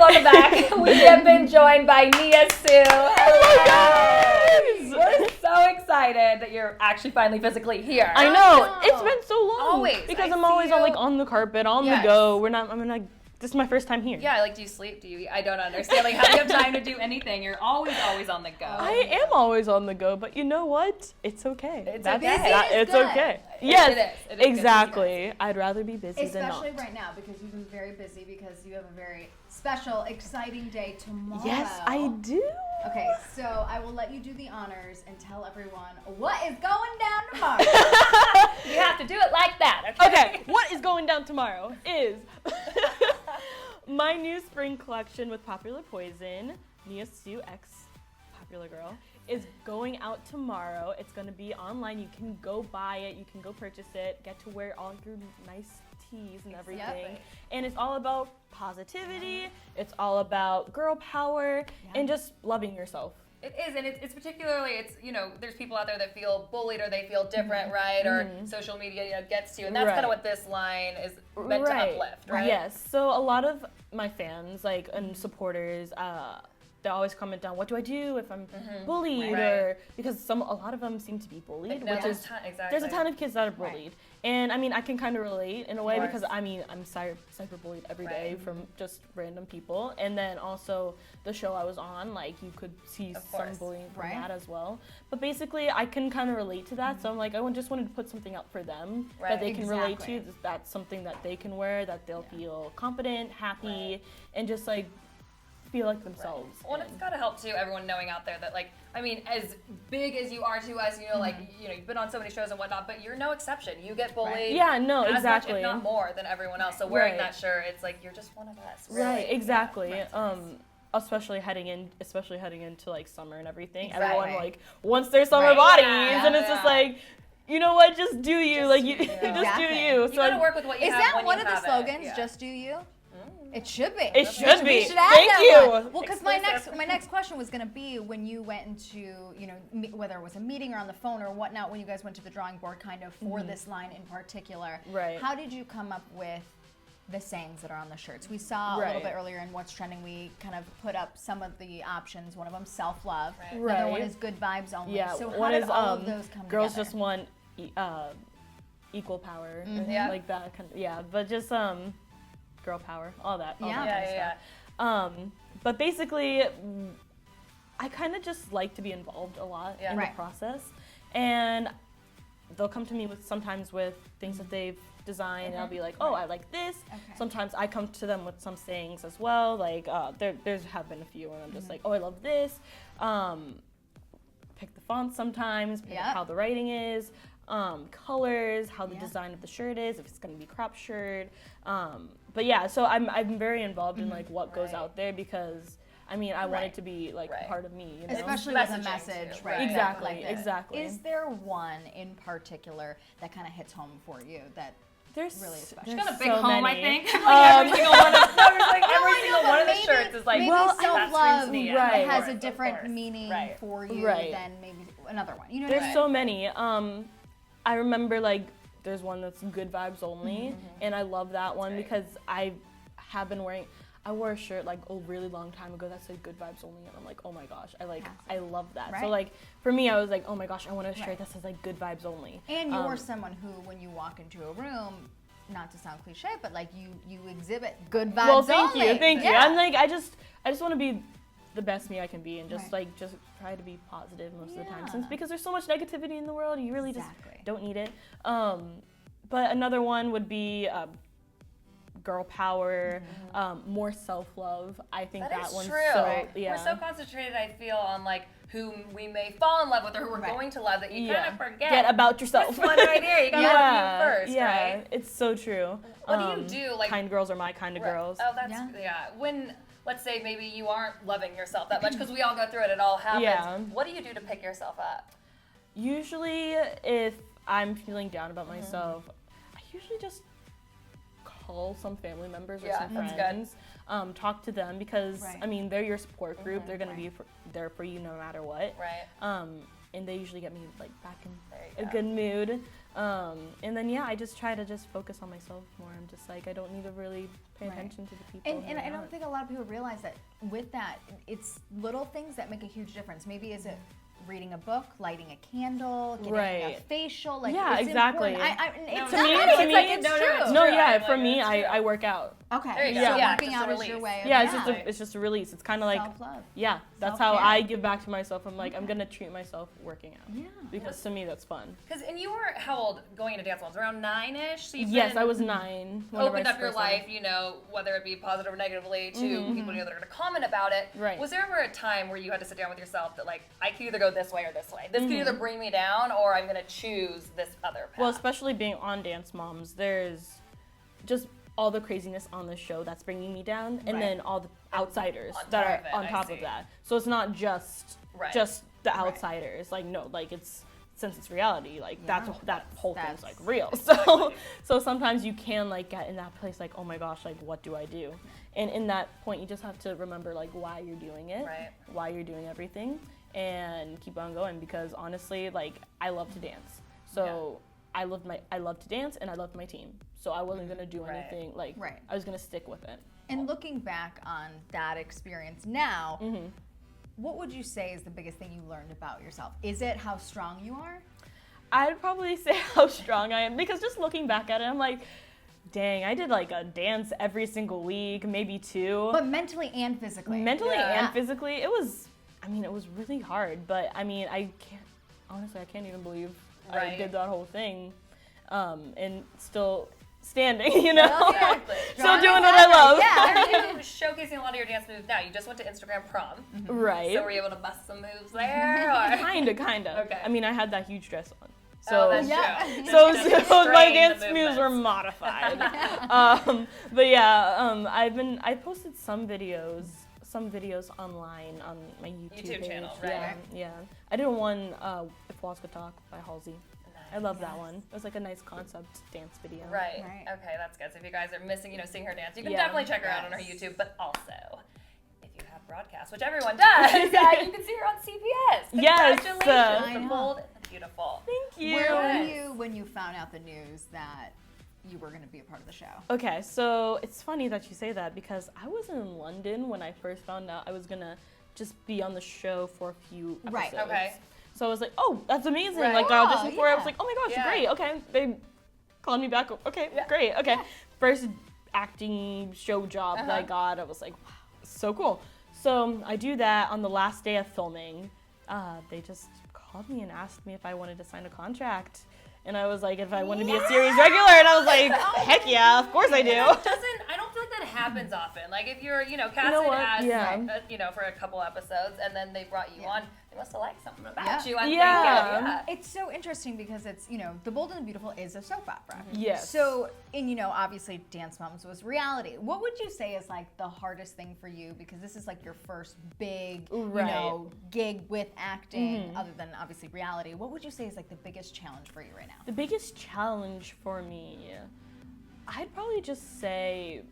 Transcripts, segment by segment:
welcome back. We have been joined by Nia Sioux. Hello, guys! We're so excited that you're actually finally physically here. I know. It's been so long. Always. Because I I'm always see you. on the carpet, on the go. This is my first time here. Yeah, like, do you sleep? Do you eat? I don't understand. Like, how do you have time to do anything? You're always on the go. I am always on the go, but you know what? It's okay. It's okay. It's good. okay. It Yes, is. It is good to be exactly. I'd rather be busy than not. Especially right now because you've been very busy because you have a very special, exciting day tomorrow. Yes, I do. Okay, so I will let you do the honors and tell everyone what is going down tomorrow. You have to do it like that, okay? Okay, what is going down tomorrow is my new spring collection with Popular Poison, Nia Sioux X Popular Girl, is going out tomorrow. It's going to be online. You can go buy it. You can go purchase it. Get to wear all your nice tees and everything. Yep. And it's all about positivity. It's all about girl power and just loving yourself. It is, and it's particularly, there's people out there that feel bullied or they feel different, right? Or social media, gets to you, and that's kind of what this line is meant to uplift, right? Yes. So a lot of my fans, and supporters, they always comment down, what do I do if I'm bullied? Or because a lot of them seem to be bullied, there's a ton of kids that are bullied. And I mean, I can kind of relate in a way because I'm cyber bullied every day from just random people. And then also the show I was on, you could see some bullying from that as well. But basically, I can kind of relate to that. So I'm like, I just wanted to put something out for them that they can relate to. That's something that they can wear, that they'll feel confident, happy, and just feel like themselves. Well, and it's got to help too, everyone knowing out there that as big as you are to us, you've been on so many shows and whatnot, but you're no exception. You get bullied. Yeah, no, as exactly. much, if not more, than everyone else. So wearing that shirt, it's like you're just one of us. Really. Right, exactly. Especially heading into summer and everything. Everyone wants their summer bodies, and it's just you know what? Just do you. Just do you. You gotta work with what you have. Is that when one you of the have slogans? it. It should be. It should be. It should be. We should add Thank that you. one. Well, because my next question was going to be when you went into, whether it was a meeting or on the phone or whatnot, when you guys went to the drawing board kind of for this line in particular. Right. How did you come up with the sayings that are on the shirts? We saw a little bit earlier in What's Trending, we kind of put up some of the options. One of them, self-love. Right. Another one is good vibes only. Yeah. So one how did is all of those come girls together? just want equal power. Yeah. Like that. But just girl power, all that. All Yeah. that kind of stuff. But basically, I kind of just like to be involved a lot in the process, and they'll come to me sometimes with things that they've designed, and I'll be like, oh, I like this. Okay. Sometimes I come to them with some sayings as well. There's have been a few, and I'm just like, oh, I love this. Pick the font sometimes, pick how the writing is. Colors, how the design of the shirt is, if it's going to be crop shirt. But yeah, so I'm very involved in what goes out there because I want it to be part of me, especially with a message, right? Exactly, exactly. Is there one in particular that kind of hits home for you that there's really is special? She's got a big home, many. I think. Every single one of every single one of the shirts is maybe self-love has a different meaning for you than maybe another one. There's so many. I remember there's one that's good vibes only, and I love that one because I wore a shirt a really long time ago that said good vibes only, and I'm like, oh my gosh, I love that. Right. So for me, I was like, oh my gosh, I want a shirt that says good vibes only. And you're someone who, when you walk into a room, not to sound cliche, but you exhibit good vibes well, thank only. you. Yeah. I'm I just want to be the best me I can be, and just just try to be positive most of the time, since because there's so much negativity in the world, you really just don't need it. But another one would be girl power, more self-love. I think that one's true. So We're so concentrated, I feel, on whom we may fall in love with or who we're going to love that you kind of forget about yourself. This one right here, you gotta love you first, right? It's so true. What do you do? Kind girls are my kind of girls. Oh, that's when. Let's say maybe you aren't loving yourself that much, because we all go through it. It all happens. Yeah. What do you do to pick yourself up? Usually, if I'm feeling down about myself, I usually just call some family members or some friends, talk to them, because they're your support group. They're gonna be there for you no matter what. Right. and they usually get me like back in a good mood. And then I just try to just focus on myself more. I'm just like, I don't need to really pay attention to the people. And I don't think a lot of people realize that with that, it's little things that make a huge difference. Maybe is it reading a book, lighting a candle, getting a facial, like it's exactly. It's to me, it's true. For me, I work out. Okay. So working out is your way. It's just a release. It's kind of like self-love. Yeah, that's how I give back to myself. I'm like, I'm gonna treat myself working out. Yeah. Because to me that's fun. And you were how old going into Dance Moms? Around 9-ish? So yes, I was 9. Opened up your life, whether it be positive or negatively, to people that are gonna comment about it. Right. Was there ever a time where you had to sit down with yourself that like, I could either go this way or this way? This could either bring me down or I'm gonna choose this other path. Well, especially being on Dance Moms, there's just all the craziness on the show that's bringing me down, and then all the outsiders that are on top of that. So it's not just the outsiders. Like no, like since it's reality, like that whole thing's like real. So sometimes you can like get in that place like, oh my gosh, like what do I do? And in that point, you just have to remember like why you're doing it, why you're doing everything, and keep on going. Because honestly, like I love to dance, so. I love to dance, and I loved my team. So I wasn't gonna do anything like I was gonna stick with it. And looking back on that experience now, what would you say is the biggest thing you learned about yourself? Is it how strong you are? I'd probably say how strong I am, because just looking back at it, I'm like, dang, I did like a dance every single week, maybe 2. But mentally and physically. And physically, it was really hard. But I mean, I can't even believe I did that whole thing, and still standing, Well, exactly. Still doing what I love. Yeah, you're showcasing a lot of your dance moves now. You just went to Instagram prom. Right. So were you able to bust some moves there? Or? Kinda. Okay. I mean, I had that huge dress on. So, that's true. So my dance the moves were modified. But I posted some videos online on my YouTube page. Channel, right? Yeah. I did one, If Walls Could Talk by Halsey. I love that one. It was like a nice concept dance video. Right. Okay, that's good. So if you guys are missing, seeing her dance, you can definitely check her out on her YouTube. But also, if you have broadcasts, which everyone does, you can see her on CBS. Congratulations, the bold and the beautiful. Thank you. Where were you when you found out the news that you were going to be a part of the show? Okay, so it's funny that you say that, because I was in London when I first found out I was going to just be on the show for a few episodes. Right, okay. So I was like, oh, that's amazing. Like, the audition for it, I was like, oh my gosh, great. Okay, they called me back. Okay, great. Okay. First acting show job that I got, I was like, wow, so cool. So I do that. On the last day of filming, they just called me and asked me if I wanted to sign a contract. And I was like, if I want to be a series regular, and I was like, heck yeah, of course I do. I don't feel like that happens often. Like if you're, casted as, for a couple episodes, and then they brought you on, they must have liked something about you. It's so interesting because it's, The Bold and the Beautiful is a soap opera. Yes. So, and obviously Dance Moms was reality. What would you say is like the hardest thing for you? Because this is like your first big, gig with acting, other than obviously reality. What would you say is like the biggest challenge for you right now? The biggest challenge for me, I'd probably just say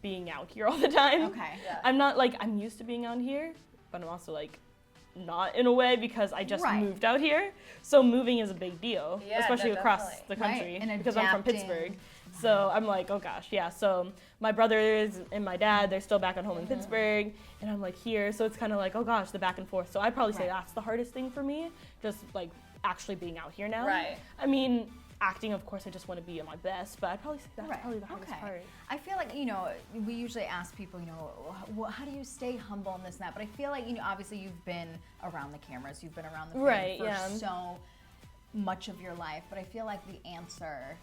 being out here all the time. Okay. Yeah. I'm not like, I'm used to being out here, but I'm also like not in a way, because I just moved out here. So moving is a big deal, especially across the country, because I'm from Pittsburgh. So I'm like, oh gosh, so my brothers and my dad, they're still back at home in Pittsburgh, and I'm like here. So it's kind of like, oh gosh, the back and forth. So I'd probably say that's the hardest thing for me, just like actually being out here now. Right. I mean, acting, of course, I just want to be at my best, but I'd probably say that's probably the hardest part. I feel like, we usually ask people, how do you stay humble and this and that? But I feel like, obviously you've been around the cameras, you've been around the camera for so much of your life, but I feel like the answer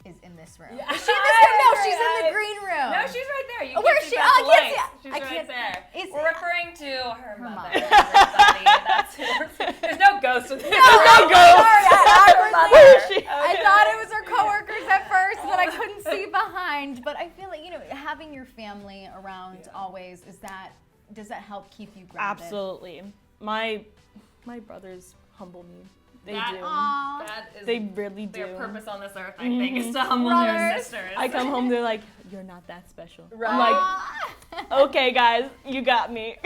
is in this room. Yeah. Is she in this room? No, she's in the green room. No, she's right there. Where is she? Oh, yes, she's right there. We're referring to her mother. There's no ghost with this. No ghost. Sorry, I thought it was her coworkers at first, but I couldn't see behind. But I feel like, having your family around always, does that help keep you grounded? Absolutely. My brothers humble me. They do. That is they really do. Their purpose on this earth, I think, is to humble their sisters. I come home, they're like, you're not that special. Right. I'm like, okay, guys, you got me.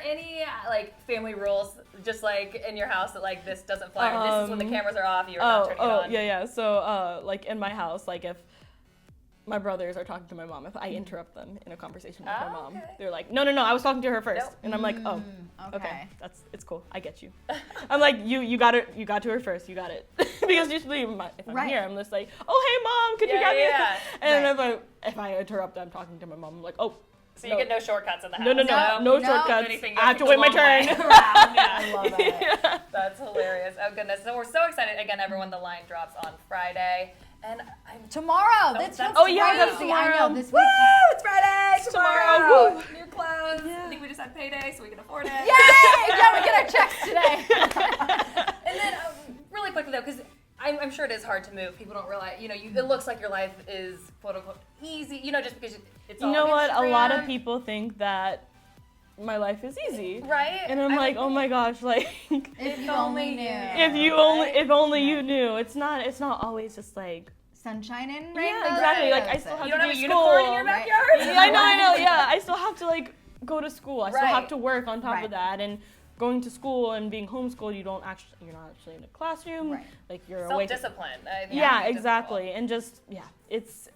there any like family rules, just like in your house that like this doesn't fly? Or this is when the cameras are off. You're not turning it on. Yeah. So like in my house, like if my brothers are talking to my mom, if I interrupt them in a conversation with my mom, they're like, no, I was talking to her first, and I'm like, oh, okay, it's cool, I get you. I'm like, you got to her first, you got it, because usually if I'm here, I'm just like, oh hey mom, could you grab me? And if I interrupt, I'm talking to my mom, I'm like, oh. So you get no shortcuts in the house. No shortcuts. I have to wait my turn. I love it. That's hilarious. Oh goodness. So we're so excited. Again, everyone, the line drops on Friday. And tomorrow. That's that's tomorrow. I know this week. Woo! It's Friday. Tomorrow. Woo! New clothes. Yeah. I think we just had payday, so we can afford it. Yay! Yeah, we get our checks today. And then really quickly though, because I'm sure it is hard to move. People don't realize, it looks like your life is quote unquote easy, just because it's all You know what? Instagram. A lot of people think that my life is easy. Right? And I'm like, oh my gosh, like if you only knew. If only you knew. It's not always just like sunshine and rainbows. Yeah, exactly. Like I still have you to don't do have a school. unicorn in your backyard? Yeah, I know. Yeah, I still have to like go to school. I still have to work on top of that, and going to school and being homeschooled, you're not actually in a classroom. Right. Like you're self-discipline. Yeah, exactly. And just it's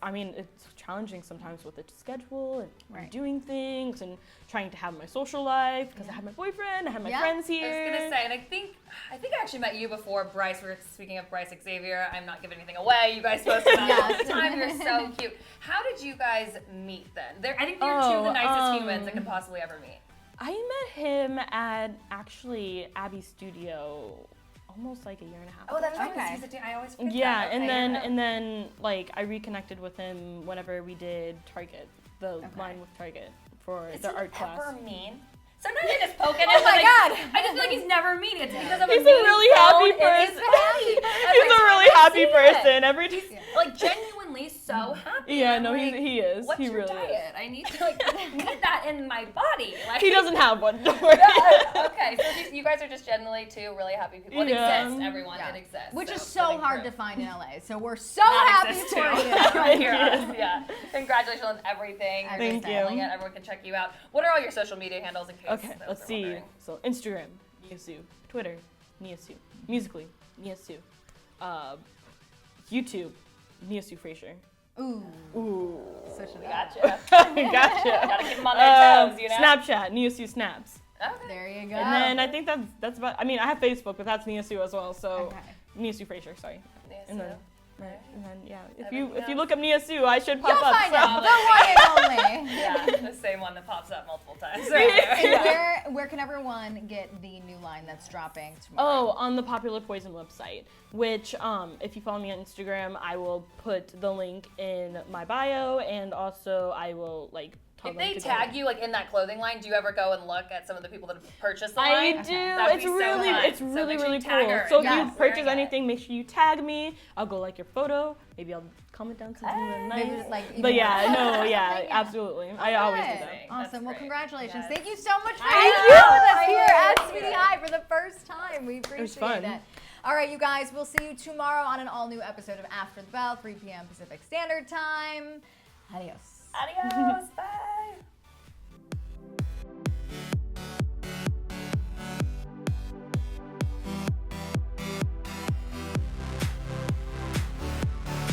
challenging sometimes with the schedule and doing things and trying to have my social life because I have my boyfriend, I have my friends here. I was gonna say, and I think I actually met you before, Bryce. We were speaking of Bryce Xavier. I'm not giving anything away. You guys post about it all the time. You're so cute. How did you guys meet then? I think you're two of the nicest humans that could possibly ever meet. I met him at actually Abby's studio almost like a year and a half ago. Oh, that's right. I always forget that. Okay, and then like I reconnected with him whenever we did Target, the line with Target for the art class. Is he ever mean? Sometimes I just poke at him. Oh my God! I just feel like he's never mean. It's because of he's a really happy person. He's a really happy person. Every day. Like genuinely so happy. Yeah, no, he is. What's your diet? Is. I need to get that in my body. He doesn't have one. Don't worry. Okay, so you guys are just generally two really happy people. It exists, everyone. It exists. Which is so hard to find in LA. So we're so happy for you. Yeah. Congratulations on everything. Thank you. Everyone can check you out. What are all your social media handles in case? Okay, let's see. Wondering. So Instagram, Nia Sioux. Twitter, Nia Sioux. Musically, Nia Sioux. YouTube, Nia Sioux Fraser. Ooh. Gotcha. Gotcha. Gotta keep them on their toes, Snapchat, Nia Sioux Snaps. Okay. There you go. And then I think that's about. I mean, I have Facebook, but that's Nia Sioux as well. So Nia Sioux Fraser. Sorry. Nia Sioux. And then if you look up Nia Sioux, I should pop You'll up. Find out. The one and only. Yeah, the same one that pops up multiple times. Where can everyone get the new line that's dropping tomorrow? Oh, on the Popular Poison website, which if you follow me on Instagram, I will put the link in my bio, and also I will like. If they tag you like in that clothing line, do you ever go and look at some of the people that have purchased the line? I do. It's really cool. So if you purchase anything, make sure you tag me. I'll go like your photo. Maybe I'll comment down something nice. Maybe just like. Absolutely. I always do that. Awesome. Well, congratulations. Thank you so much for hanging out with us here at Sweetie High for the first time. We appreciate it. All right, you guys. We'll see you tomorrow on an all-new episode of After the Bell, 3 p.m. Pacific Standard Time. Adios. Adios. Bye.